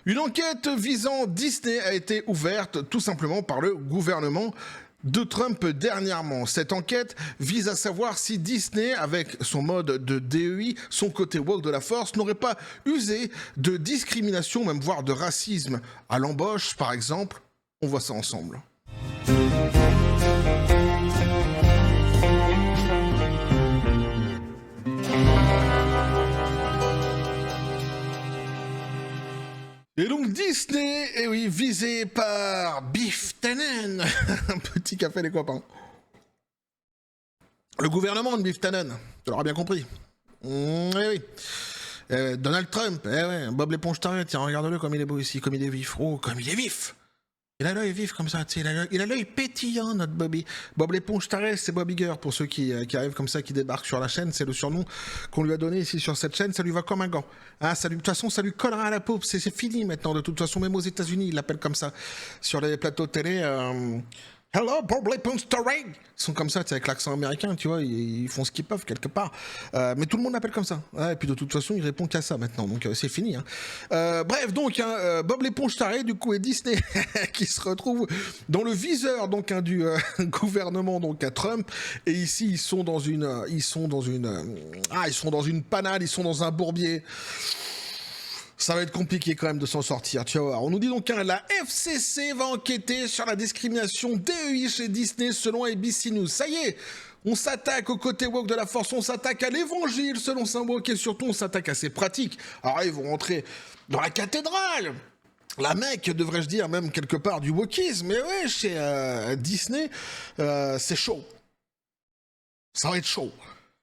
Une enquête visant Disney a été ouverte tout simplement par le gouvernement de Trump dernièrement. Cette enquête vise à savoir si Disney, avec son mode de DEI, son côté woke de la force, n'aurait pas usé de discrimination, même voire de racisme à l'embauche, par exemple. On voit ça ensemble. Et donc Disney, et oui, visé par Biff Tannen. Un petit café les copains. Le gouvernement de Biff Tannen, tu l'auras bien compris. Eh oui. Donald Trump, eh ouais, Bob l'éponge taré, tiens, regarde-le comme il est beau ici, comme il est vif. Oh, comme il est vif. Il a l'œil vif comme ça, tu sais, il a l'œil pétillant, notre Bobby. Bob l'éponge taré, c'est Bob Iger, pour ceux qui arrivent comme ça, qui débarquent sur la chaîne, c'est le surnom qu'on lui a donné ici sur cette chaîne, ça lui va comme un gant. Ah, de toute façon, ça lui collera à la peau, c'est fini maintenant, de toute façon, même aux États-Unis, ils l'appellent comme ça. Sur les plateaux de télé, Hello, Bob l'éponge taré. Ils sont comme ça, avec l'accent américain, tu vois, ils font ce qu'ils peuvent quelque part. Mais tout le monde l'appelle comme ça. Ouais, et puis de toute façon, il répond qu'à ça maintenant, donc c'est fini. Hein. Bref, donc, Bob l'éponge taré, du coup, et Disney qui se retrouve dans le viseur donc du gouvernement donc à Trump. Et ici, ils sont dans une panade, ils sont dans un bourbier. Ça va être compliqué quand même de s'en sortir, tu vas voir. On nous dit donc que la FCC va enquêter sur la discrimination DEI chez Disney selon ABC News. Ça y est, on s'attaque au côté woke de la force, on s'attaque à l'évangile selon Saint-Woke et surtout on s'attaque à ses pratiques. Alors ils vont rentrer dans la cathédrale. La Mecque, devrais-je dire, même quelque part du wokisme. Mais ouais, chez Disney, c'est chaud. Ça va être chaud.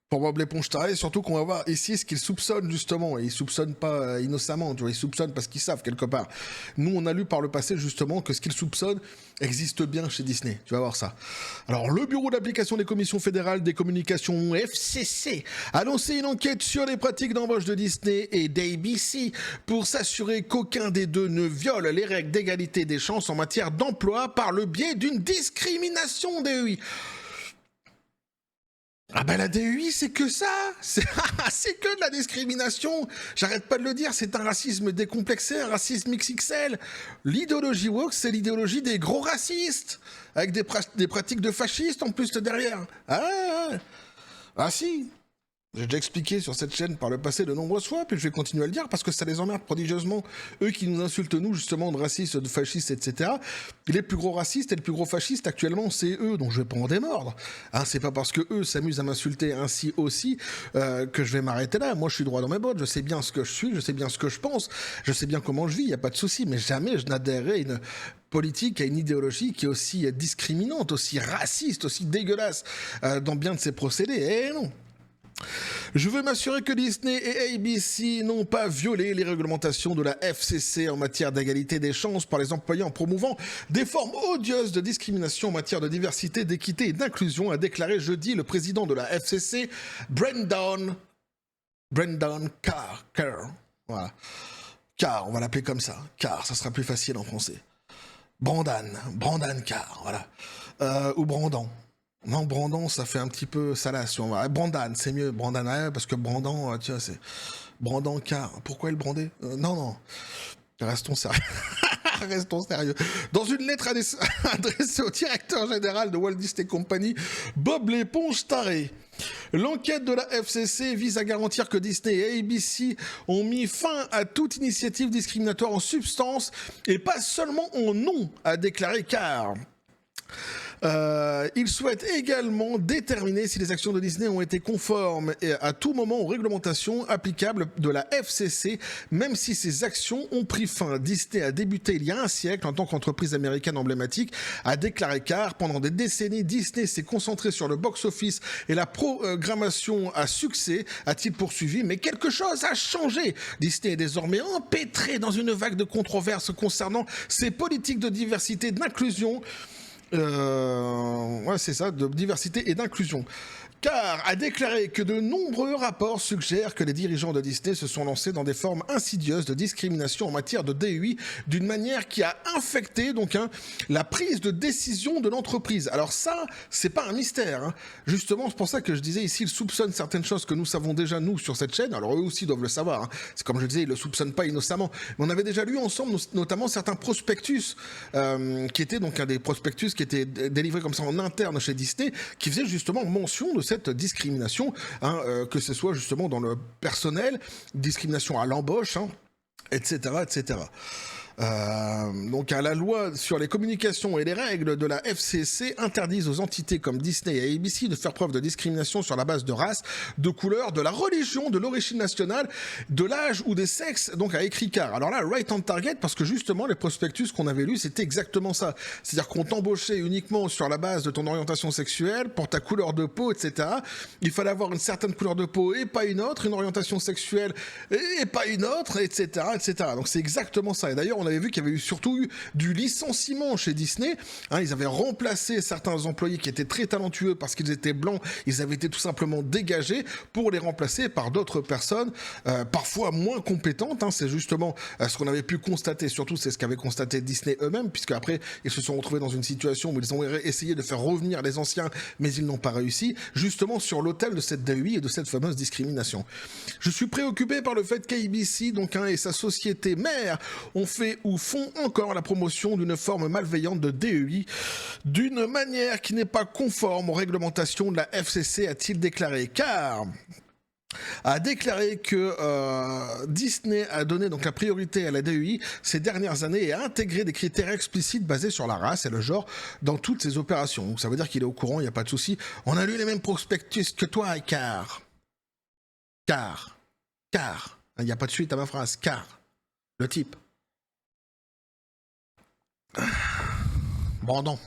Pour Bob l'éponge taré, surtout qu'on va voir ici ce qu'ils soupçonnent justement, et ils soupçonnent pas innocemment, tu vois, ils soupçonnent parce qu'ils savent quelque part. Nous, on a lu par le passé justement que ce qu'ils soupçonnent existe bien chez Disney, tu vas voir ça. Alors, le Bureau d'application des commissions fédérales des communications FCC a lancé une enquête sur les pratiques d'embauche de Disney et d'ABC pour s'assurer qu'aucun des deux ne viole les règles d'égalité des chances en matière d'emploi par le biais d'une discrimination DEI. Ah ben la DEI c'est que ça, c'est que de la discrimination, j'arrête pas de le dire, c'est un racisme décomplexé, un racisme XXL. L'idéologie woke c'est l'idéologie des gros racistes, avec des pratiques de fascistes en plus derrière. Ah si, j'ai déjà expliqué sur cette chaîne par le passé de nombreuses fois, puis je vais continuer à le dire parce que ça les emmerde prodigieusement. Eux qui nous insultent nous justement de racistes, de fascistes, etc. Les plus gros racistes et les plus gros fascistes actuellement c'est eux, donc je vais pas en démordre. Hein, c'est pas parce que eux s'amusent à m'insulter ainsi aussi que je vais m'arrêter là. Moi je suis droit dans mes bottes, je sais bien ce que je suis, je sais bien ce que je pense, je sais bien comment je vis, y a pas de souci, mais jamais je n'adhérerai à une politique, à une idéologie qui est aussi discriminante, aussi raciste, aussi dégueulasse dans bien de ses procédés. Eh non. Je veux m'assurer que Disney et ABC n'ont pas violé les réglementations de la FCC en matière d'égalité des chances par les employés en promouvant des formes odieuses de discrimination en matière de diversité, d'équité et d'inclusion, a déclaré jeudi le président de la FCC, Brendan Carr. Voilà. Carr, on va l'appeler comme ça. Carr, ça sera plus facile en français. Brandon Carr, voilà. Ou Brandon. Non, Brandon, ça fait un petit peu salace. Brandon, c'est mieux. Brandon, parce que Brandon, tu vois, c'est... Brandon Carr. Pourquoi le brander Non. Restons sérieux. Restons sérieux. Dans une lettre adressée au directeur général de Walt Disney Company, Bob l'éponge taré, l'enquête de la FCC vise à garantir que Disney et ABC ont mis fin à toute initiative discriminatoire en substance et pas seulement en nom, a déclaré Carr. Il souhaite également déterminer si les actions de Disney ont été conformes à tout moment aux réglementations applicables de la FCC, même si ces actions ont pris fin. Disney a débuté il y a un siècle en tant qu'entreprise américaine emblématique, a déclaré Carr. Pendant des décennies, Disney s'est concentré sur le box-office et la programmation à succès, a-t-il poursuivi, mais quelque chose a changé. Disney est désormais empêtré dans une vague de controverses concernant ses politiques de diversité et d'inclusion. Ouais, c'est ça, de diversité et d'inclusion. Carr a déclaré que de nombreux rapports suggèrent que les dirigeants de Disney se sont lancés dans des formes insidieuses de discrimination en matière de DEI d'une manière qui a infecté la prise de décision de l'entreprise. Alors ça, c'est pas un mystère, hein. Justement, c'est pour ça que je disais ici, ils soupçonnent certaines choses que nous savons déjà nous sur cette chaîne. Alors eux aussi doivent le savoir, hein. C'est comme je disais, ils le soupçonnent pas innocemment. Mais on avait déjà lu ensemble notamment certains prospectus qui étaient donc des prospectus qui étaient délivrés comme ça en interne chez Disney, qui faisaient justement mention de cette discrimination, hein, que ce soit justement dans le personnel, discrimination à l'embauche, hein, etc., etc. Donc la loi sur les communications et les règles de la FCC interdisent aux entités comme Disney et ABC de faire preuve de discrimination sur la base de race, de couleur, de la religion, de l'origine nationale, de l'âge ou des sexes, donc a écrit Carr. Alors là, right on target, parce que justement les prospectus qu'on avait lus, c'était exactement ça. C'est-à-dire qu'on t'embauchait uniquement sur la base de ton orientation sexuelle, pour ta couleur de peau, etc. Il fallait avoir une certaine couleur de peau et pas une autre, une orientation sexuelle et pas une autre, etc., etc. Donc c'est exactement ça. Et d'ailleurs, on avait vu qu'il y avait surtout eu du licenciement chez Disney, hein, ils avaient remplacé certains employés qui étaient très talentueux parce qu'ils étaient blancs, ils avaient été tout simplement dégagés pour les remplacer par d'autres personnes, parfois moins compétentes, hein, c'est justement ce qu'on avait pu constater, surtout c'est ce qu'avait constaté Disney eux-mêmes, puisque après ils se sont retrouvés dans une situation où ils ont essayé de faire revenir les anciens, mais ils n'ont pas réussi, justement sur l'autel de cette DEI et de cette fameuse discrimination. Je suis préoccupé par le fait qu'ABC et sa société mère ont fait ou font encore la promotion d'une forme malveillante de DEI d'une manière qui n'est pas conforme aux réglementations de la FCC, a-t-il déclaré. Carr a déclaré que Disney a donné donc la priorité à la DEI ces dernières années et a intégré des critères explicites basés sur la race et le genre dans toutes ses opérations. Donc ça veut dire qu'il est au courant, il n'y a pas de souci. On a lu les mêmes prospectus que toi, Carr. Carr. Il n'y a pas de suite à ma phrase. Carr. Le type. Bon, non.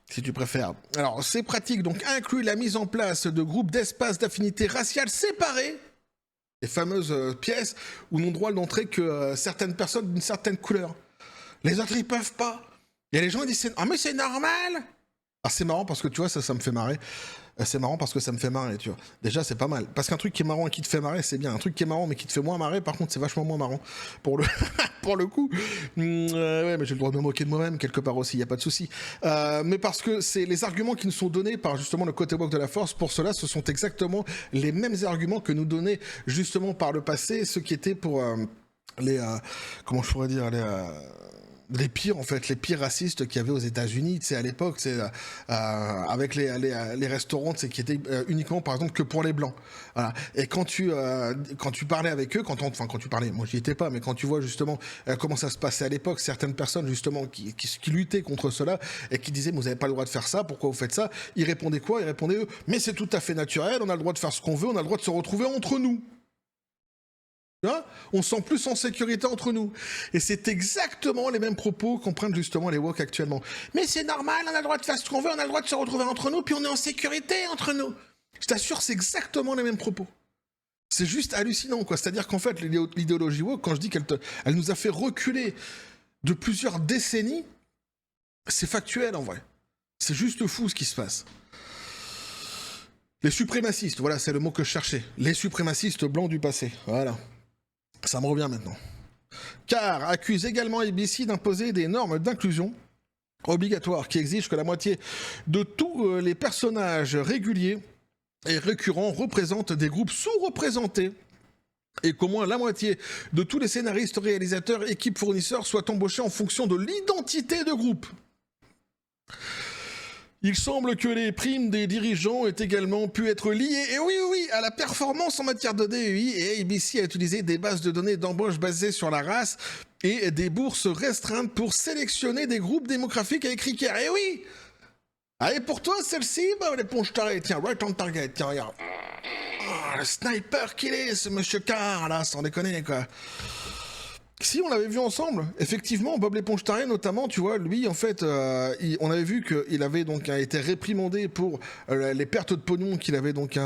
Si tu préfères. Alors, ces pratiques donc incluent la mise en place de groupes d'espaces d'affinité raciale séparés, les fameuses pièces où n'ont droit d'entrer que certaines personnes d'une certaine couleur. Les autres, ils peuvent pas. Il y a les gens qui disent « Ah, mais c'est normal !» Alors, c'est marrant parce que, tu vois, ça me fait marrer. C'est marrant parce que ça me fait marrer, tu vois. Déjà, c'est pas mal. Parce qu'un truc qui est marrant et qui te fait marrer, c'est bien. Un truc qui est marrant mais qui te fait moins marrer, par contre, c'est vachement moins marrant. Pour le, pour le coup. Ouais, mais j'ai le droit de me moquer de moi-même, quelque part aussi, il n'y a pas de souci. Mais parce que c'est les arguments qui nous sont donnés par justement le côté woke de la force, pour cela, ce sont exactement les mêmes arguments que nous donnaient justement par le passé, ceux qui étaient pour comment je pourrais dire, les pires en fait, les pires racistes qu'il y avait aux États-Unis, tu sais, à l'époque, c'est avec les restaurants, tu sais, qui étaient uniquement par exemple que pour les blancs. Voilà. Et quand tu parlais avec eux, quand tu parlais, moi j'y étais pas, mais quand tu vois justement comment ça se passait à l'époque, certaines personnes justement qui luttaient contre cela et qui disaient mais vous avez pas le droit de faire ça, pourquoi vous faites ça, ils répondaient quoi? Ils répondaient eux, mais c'est tout à fait naturel, on a le droit de faire ce qu'on veut, on a le droit de se retrouver entre nous. On se sent plus en sécurité entre nous. Et c'est exactement les mêmes propos qu'on prenne justement les woke actuellement. Mais c'est normal, on a le droit de faire ce qu'on veut, on a le droit de se retrouver entre nous, puis on est en sécurité entre nous. Je t'assure, c'est exactement les mêmes propos. C'est juste hallucinant, quoi. C'est-à-dire qu'en fait, l'idéologie woke, quand je dis qu'elle nous a fait reculer de plusieurs décennies, c'est factuel en vrai. C'est juste fou ce qui se passe. Les suprémacistes, voilà, c'est le mot que je cherchais. Les suprémacistes blancs du passé, voilà. Ça me revient maintenant. Carr accuse également ABC d'imposer des normes d'inclusion obligatoires qui exigent que la moitié de tous les personnages réguliers et récurrents représentent des groupes sous-représentés et qu'au moins la moitié de tous les scénaristes, réalisateurs, équipes, fournisseurs soient embauchés en fonction de l'identité de groupe. Il semble que les primes des dirigeants aient également pu être liées, et oui, à la performance en matière de DEI, et ABC a utilisé des bases de données d'embauche basées sur la race et des bourses restreintes pour sélectionner des groupes démographiques avec critères. Et oui! Allez, pour toi, celle-ci, bah, l'éponge tarée, tiens, right on target, tiens, regarde. Oh, le sniper qu'il est, ce monsieur Carr, là, sans déconner, quoi. Si, on l'avait vu ensemble. Effectivement, Bob l'éponge taré, notamment, tu vois, lui, en fait, on avait vu qu'il avait donc été réprimandé pour les pertes de pognon qu'il avait donc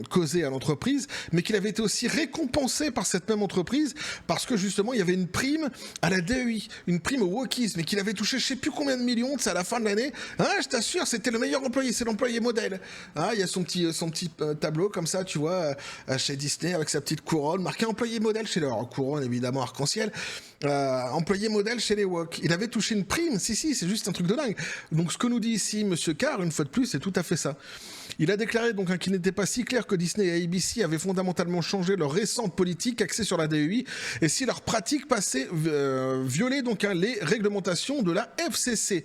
causées à l'entreprise, mais qu'il avait été aussi récompensé par cette même entreprise parce que justement, il y avait une prime à la DEI, une prime au wokisme, et qu'il avait touché je sais plus combien de millions, c'est à la fin de l'année. Hein, je t'assure, c'était le meilleur employé, c'est l'employé modèle. Hein, il y a son petit tableau comme ça, tu vois, chez Disney avec sa petite couronne, marqué employé modèle chez leur couronne, évidemment arc-en-ciel. Employé modèle chez les Wok. Il avait touché une prime, si, c'est juste un truc de dingue. Donc ce que nous dit ici Monsieur Carr, une fois de plus, c'est tout à fait ça. Il a déclaré donc qu'il n'était pas si clair que Disney et ABC avaient fondamentalement changé leur récente politique axée sur la DEI et si leurs pratiques passaient violaient donc les réglementations de la FCC.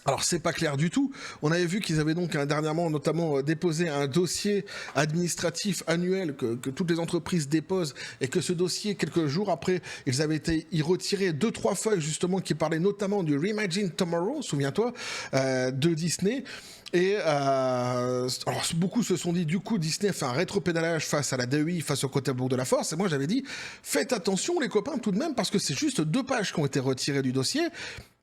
Alors c'est pas clair du tout. On avait vu qu'ils avaient donc dernièrement notamment déposé un dossier administratif annuel que toutes les entreprises déposent et que ce dossier, quelques jours après, ils avaient été y retirer 2-3 feuilles justement qui parlaient notamment du Reimagine Tomorrow, souviens-toi, de Disney. Et alors beaucoup se sont dit du coup Disney fait un rétropédalage face à la DEI, face au côté de la force, et moi j'avais dit faites attention les copains tout de même parce que c'est juste 2 pages qui ont été retirées du dossier,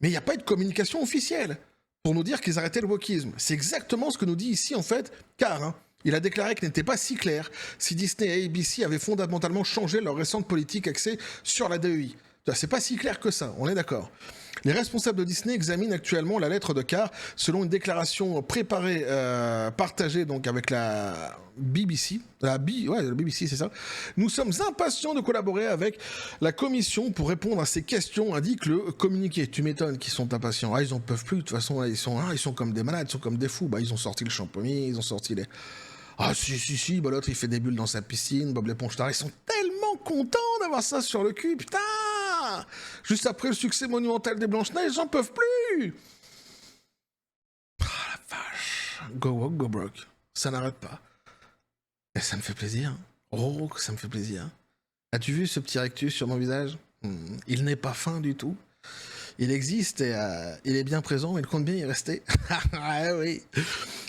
mais il n'y a pas eu de communication officielle pour nous dire qu'ils arrêtaient le wokisme. C'est exactement ce que nous dit ici en fait Carr. Il a déclaré qu'il n'était pas si clair si Disney et ABC avaient fondamentalement changé leur récente politique axée sur la DEI. C'est pas si clair que ça, on est d'accord. Les responsables de Disney examinent actuellement la lettre de Carr selon une déclaration préparée, partagée donc avec la BBC. La BBC, c'est ça. Nous sommes impatients de collaborer avec la commission pour répondre à ces questions, indique le communiqué. Tu m'étonnes qu'ils sont impatients. Ils en peuvent plus, de toute façon, ils sont comme des malades, ils sont comme des fous. Ils ont sorti le champomis, ils ont sorti les... Ah si, l'autre il fait des bulles dans sa piscine, Bob l'éponge taré, ils sont tellement contents d'avoir ça sur le cul, putain. Juste après le succès monumental des Blanches-Neiges, j'en peuvent plus. Ah la vache. Go woke, go broke. Ça n'arrête pas. Et ça me fait plaisir. Oh, ça me fait plaisir. As-tu vu ce petit rectus sur mon visage? Il n'est pas fin du tout. Il existe et il est bien présent, il compte bien y rester. Ah oui.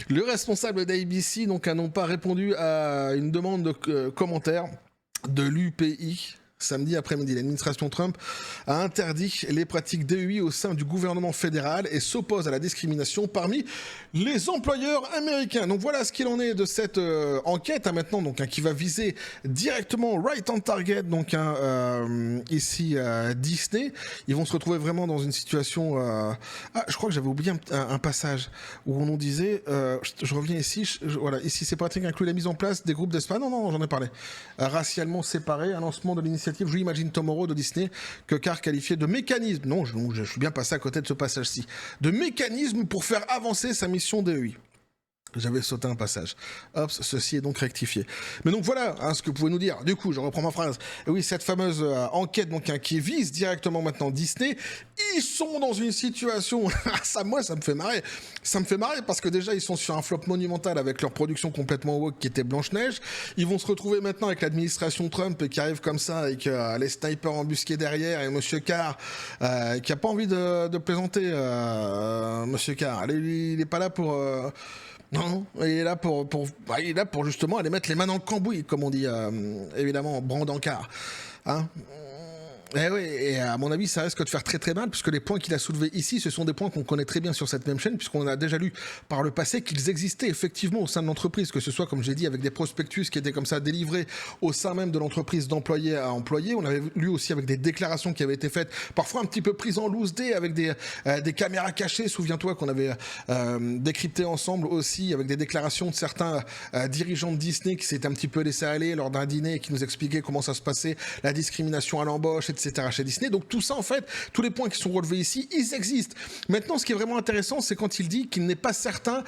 Le responsable d'ABC donc, a non pas répondu à une demande de commentaire de l'UPI. Samedi après-midi, l'administration Trump a interdit les pratiques DEI au sein du gouvernement fédéral et s'oppose à la discrimination parmi les employeurs américains. Donc voilà ce qu'il en est de cette enquête maintenant, donc qui va viser directement right on target, donc ici Disney. Ils vont se retrouver vraiment dans une situation. Ah, je crois que j'avais oublié un passage où on nous disait. Je reviens ici. Voilà, ici c'est pratique inclut la mise en place des groupes d'espace. Non, j'en ai parlé. Racialement séparés, un lancement de l'initiative Reimagine Tomorrow de Disney que Carr qualifiait de mécanisme. Non, je suis bien passé à côté de ce passage-ci. De mécanisme pour faire avancer sa mission DEI. J'avais sauté un passage. Hop, ceci est donc rectifié. Mais donc voilà ce que vous pouvez nous dire. Du coup, je reprends ma phrase. Et oui, cette fameuse enquête donc, qui vise directement maintenant Disney, ils sont dans une situation... Moi, ça me fait marrer. Ça me fait marrer parce que déjà, ils sont sur un flop monumental avec leur production complètement woke qui était Blanche-Neige. Ils vont se retrouver maintenant avec l'administration Trump qui arrive comme ça avec les snipers embusqués derrière et Monsieur Carr qui a pas envie de plaisanter Monsieur Carr. Il est pas là pour... Non, il est là pour justement aller mettre les mains dans le cambouis, comme on dit évidemment Brandancard. Hein. Eh oui, et à mon avis, ça risque de faire très très mal, puisque les points qu'il a soulevés ici, ce sont des points qu'on connaît très bien sur cette même chaîne, puisqu'on a déjà lu par le passé qu'ils existaient effectivement au sein de l'entreprise, que ce soit, comme j'ai dit, avec des prospectus qui étaient comme ça délivrés au sein même de l'entreprise d'employé à employé. On avait lu aussi avec des déclarations qui avaient été faites, parfois un petit peu prises en loose day, avec des caméras cachées, souviens-toi qu'on avait décrypté ensemble aussi, avec des déclarations de certains dirigeants de Disney qui s'étaient un petit peu laissés aller lors d'un dîner et qui nous expliquaient comment ça se passait, la discrimination à l'embauche, etc. chez Disney. Donc tout ça en fait, tous les points qui sont relevés ici, ils existent. Maintenant, ce qui est vraiment intéressant, c'est quand il dit qu'il n'est pas certain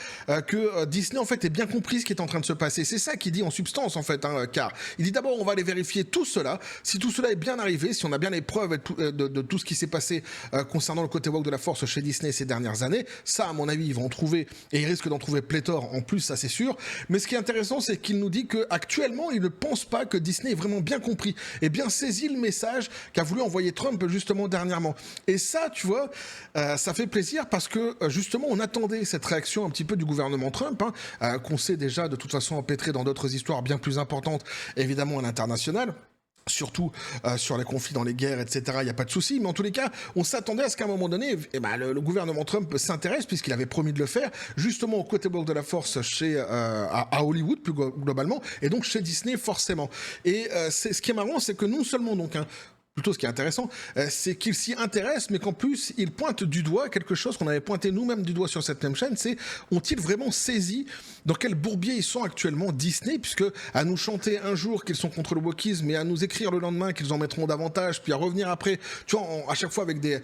que Disney en fait ait bien compris ce qui est en train de se passer. C'est ça qu'il dit en substance en fait, car il dit d'abord on va aller vérifier tout cela, si tout cela est bien arrivé, si on a bien les preuves de tout ce qui s'est passé concernant le côté woke de la force chez Disney ces dernières années. Ça, à mon avis, ils vont en trouver et ils risquent d'en trouver pléthore en plus, ça c'est sûr. Mais ce qui est intéressant, c'est qu'il nous dit qu'actuellement, il ne pense pas que Disney ait vraiment bien compris et bien saisi le message qu'a voulu envoyer Trump justement dernièrement. Et ça, tu vois, ça fait plaisir parce que justement, on attendait cette réaction un petit peu du gouvernement Trump, qu'on sait déjà de toute façon empêtré dans d'autres histoires bien plus importantes, évidemment à l'international. surtout sur les conflits dans les guerres, etc. Il n'y a pas de souci, mais en tous les cas, on s'attendait à ce qu'à un moment donné, le gouvernement Trump s'intéresse, puisqu'il avait promis de le faire, justement au côté bloc de la force à Hollywood, plus globalement, et donc chez Disney, forcément. Et ce qui est marrant, c'est que non seulement, donc, plutôt ce qui est intéressant, c'est qu'il s'y intéresse, mais qu'en plus, il pointe du doigt quelque chose qu'on avait pointé nous-mêmes du doigt sur cette même chaîne, c'est ont-ils vraiment saisi dans quel bourbier ils sont actuellement Disney, puisque à nous chanter un jour qu'ils sont contre le wokisme et à nous écrire le lendemain qu'ils en mettront davantage, puis à revenir après, tu vois, à chaque fois avec des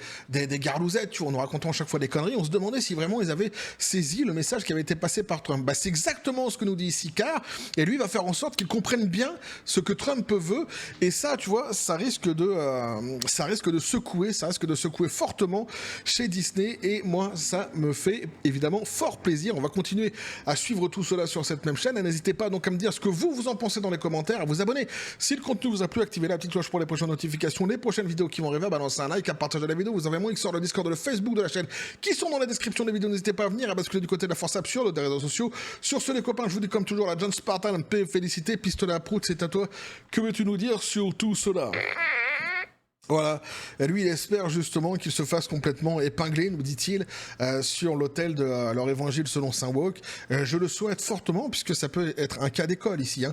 garlousettes, tu vois, en nous racontant à chaque fois des conneries, on se demandait si vraiment ils avaient saisi le message qui avait été passé par Trump. Bah, c'est exactement ce que nous dit ici Carr, et lui va faire en sorte qu'ils comprennent bien ce que Trump veut, et ça, tu vois, ça risque de secouer fortement chez Disney, et moi ça me fait évidemment fort plaisir. On va continuer à suivre tout cela sur cette même chaîne, et n'hésitez pas donc à me dire ce que vous en pensez dans les commentaires, à vous abonner si le contenu vous a plu, activez la petite cloche pour les prochaines notifications, les prochaines vidéos qui vont arriver, à balancer un like, à partager la vidéo, vous avez mon X sur le Discord, le Facebook de la chaîne qui sont dans la description des vidéos, n'hésitez pas à venir, à basculer du côté de la force absurde des réseaux sociaux. Sur ce les copains, je vous dis comme toujours la John Spartan, paix, félicité, pistolet à prout, c'est à toi. Que veux-tu nous dire sur tout cela? Voilà, et lui il espère justement qu'il se fasse complètement épingler, nous dit-il, sur l'autel de leur évangile selon Saint Woke. Je le souhaite fortement, puisque ça peut être un cas d'école ici.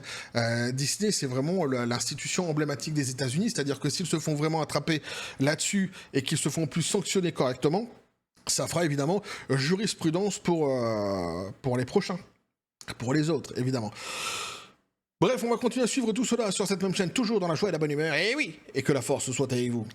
Disney, c'est vraiment l'institution emblématique des États-Unis, c'est-à-dire que s'ils se font vraiment attraper là-dessus et qu'ils se font plus sanctionner correctement, ça fera évidemment jurisprudence pour les prochains, pour les autres évidemment. Bref, on va continuer à suivre tout cela sur cette même chaîne, toujours dans la joie et la bonne humeur, et oui, et que la force soit avec vous.